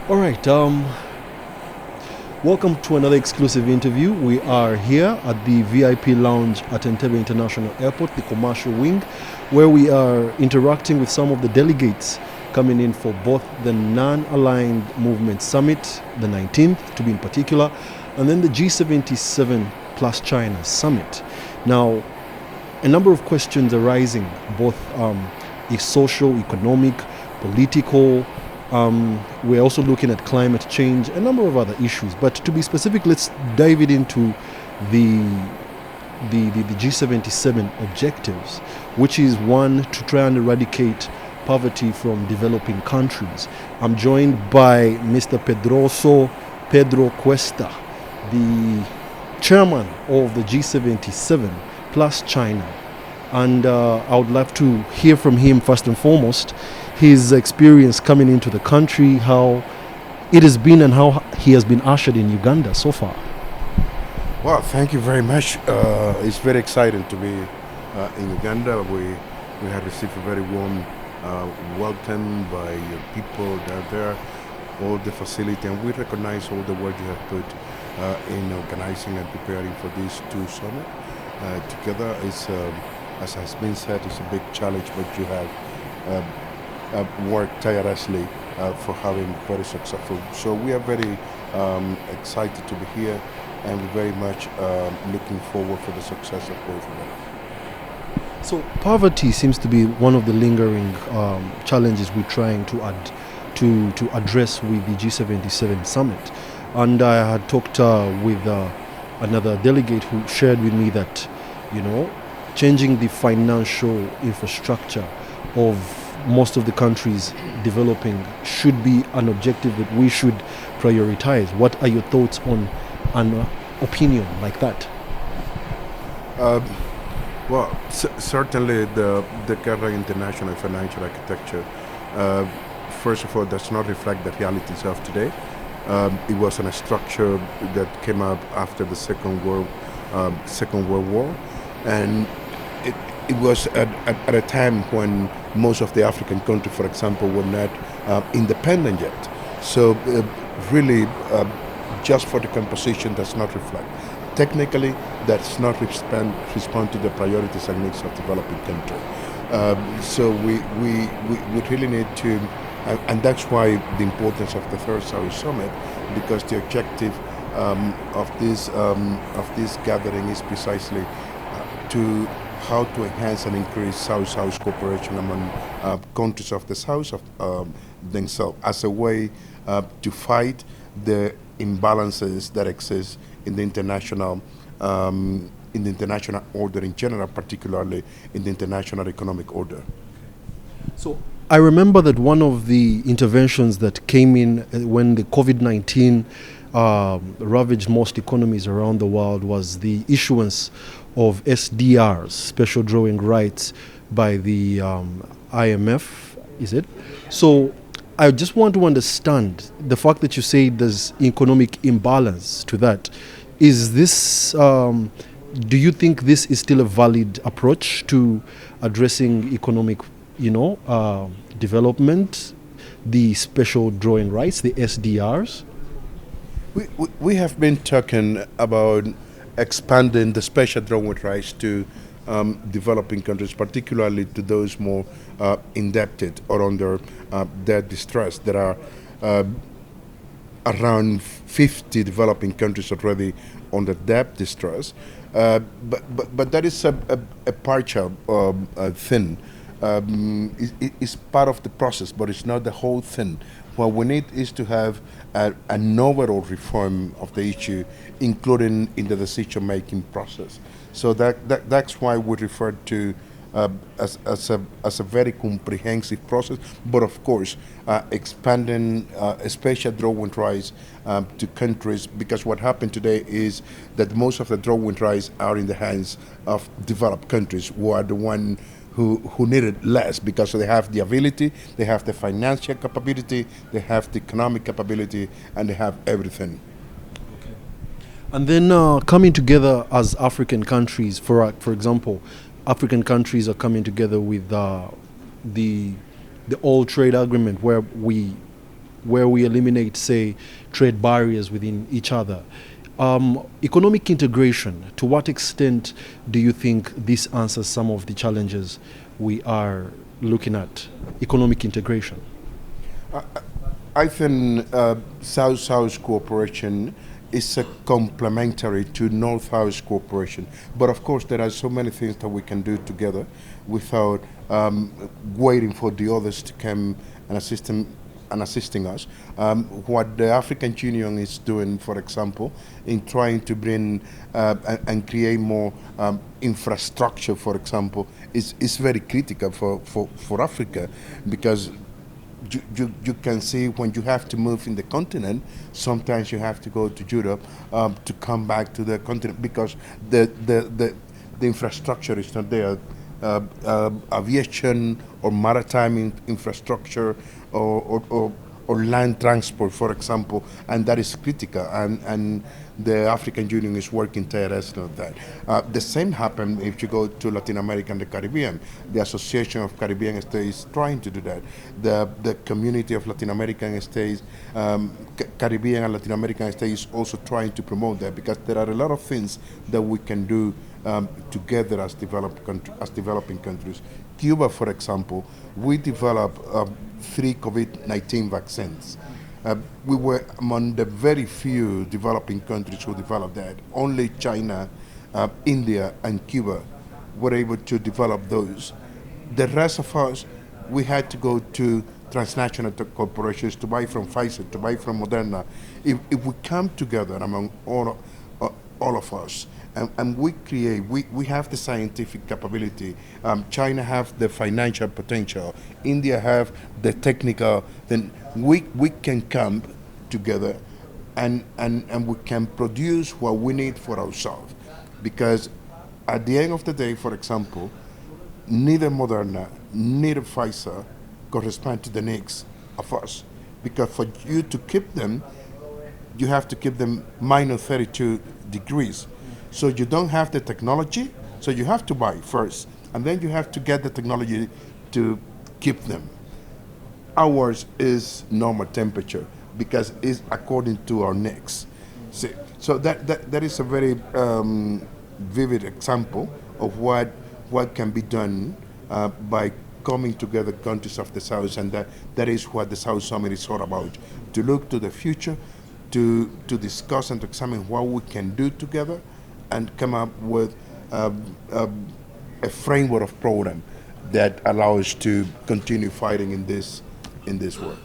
All right. Welcome to another exclusive interview. We are here at the VIP lounge at Entebbe International Airport, the commercial wing, where we are interacting with some of the delegates coming in for both the Non-Aligned Movement Summit, the 19th to be in particular, and then the G77 plus China Summit. Now, a number of questions arising, both social, economic, political. We're also looking at climate change, a number of other issues. But to be specific, let's dive it into the G77 objectives, which is one, to try and eradicate poverty from developing countries. I'm joined by Mr. Pedro Cuesta, the chairman of the G77 plus China. And I would love to hear from him first and foremost, his experience coming into the country, how it has been and how he has been ushered in Uganda so far. Well, thank you very much. It's very exciting to be in Uganda. We had received a very warm welcome by your people down there, all the facility, and we recognize all the work you have put in organizing and preparing for these two summits. Together, it's, as has been said, it's a big challenge, but you have worked tirelessly for having very successful. So we are very excited to be here, and we're very much looking forward for the success of both of them. So poverty seems to be one of the lingering challenges we're trying to address with the G77 summit. And I had talked with another delegate who shared with me that, changing the financial infrastructure of most of the countries developing should be an objective that we should prioritize. What are your thoughts on an opinion like that? Well, certainly the current international financial architecture, first of all, does not reflect the realities of today. It was a structure that came up after the Second World War, and it was at a time when most of the African countries, for example, were not independent yet. So really, just for the composition does not reflect. Technically, does not respond to the priorities and needs of developing countries. So we really need to, and that's why the importance of the Third South Summit, because the objective of this gathering is precisely to how to enhance and increase South-South cooperation among countries of the South of themselves as a way to fight the imbalances that exist in the international order in general, particularly in the international economic order. So I remember that one of the interventions that came in when the COVID-19 ravaged most economies around the world was the issuance of SDRs, special drawing rights, by the IMF, is it? So I just want to understand the fact that you say there's economic imbalance to that. Is this, do you think this is still a valid approach to addressing economic, development, the special drawing rights, the SDRs? We have been talking about expanding the special drawing rights to developing countries, particularly to those more indebted or under debt distress. There are around 50 developing countries already under debt distress, but that is a partial thing. It's part of the process, but it's not the whole thing. What we need is to have an overall reform of the issue, including in the decision-making process. So that's why we refer to as a very comprehensive process. But of course, expanding special drawing rights to countries, because what happened today is that most of the drawing rights are in the hands of developed countries, who are the one who need it less, because they have the ability, they have the financial capability, they have the economic capability, and they have everything. Okay. And then coming together as African countries, for example, African countries are coming together with the All Trade Agreement, where we where we eliminate, say, trade barriers within each other. Economic integration, to what extent do you think this answers some of the challenges we are looking at? Economic integration. I think South-South cooperation is a complementary to North-South cooperation. But of course, there are so many things that we can do together without waiting for the others to come and assisting us. What the African Union is doing, for example, in trying to bring and create more infrastructure, for example, is very critical for Africa, because you can see when you have to move in the continent, sometimes you have to go to Europe to come back to the continent because the infrastructure is not there. Aviation or maritime infrastructure or land transport, for example, and that is critical, and the African Union is working tirelessly on that. The same happened if you go to Latin America and the Caribbean. The Association of Caribbean States is trying to do that. The community of Latin American states, Caribbean and Latin American states, is also trying to promote that, because there are a lot of things that we can do together as developing countries. Cuba, for example, we developed 3 COVID-19 vaccines. We were among the very few developing countries who developed that. Only China, India, and Cuba were able to develop those. The rest of us, we had to go to transnational corporations to buy from Pfizer, to buy from Moderna. If we come together among all of us, and we have the scientific capability. China have the financial potential. India have the technical. Then we can come together, and we can produce what we need for ourselves. Because at the end of the day, for example, neither Moderna, neither Pfizer correspond to the needs of us. Because for you to keep them, you have to keep them minus 32 degrees. So you don't have the technology, so you have to buy first, and then you have to get the technology to keep them. Ours is normal temperature because it's according to our needs. So that is a very vivid example of what can be done by coming together countries of the South, and that is what the South Summit is all about, to look to the future, to discuss and to examine what we can do together, and come up with a framework of program that allows us to continue fighting in this world.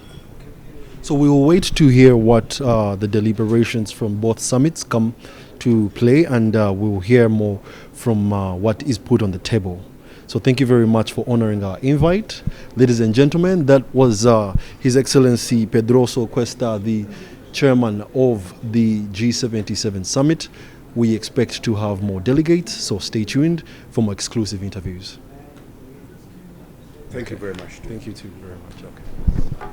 So we will wait to hear what the deliberations from both summits come to play, and we will hear more from what is put on the table. So thank you very much for honoring our invite. Ladies and gentlemen, that was His Excellency Pedroso Cuesta, the chairman of the G77 summit. We expect to have more delegates, so stay tuned for more exclusive interviews. Thank you very much. Thank you too very much. Okay.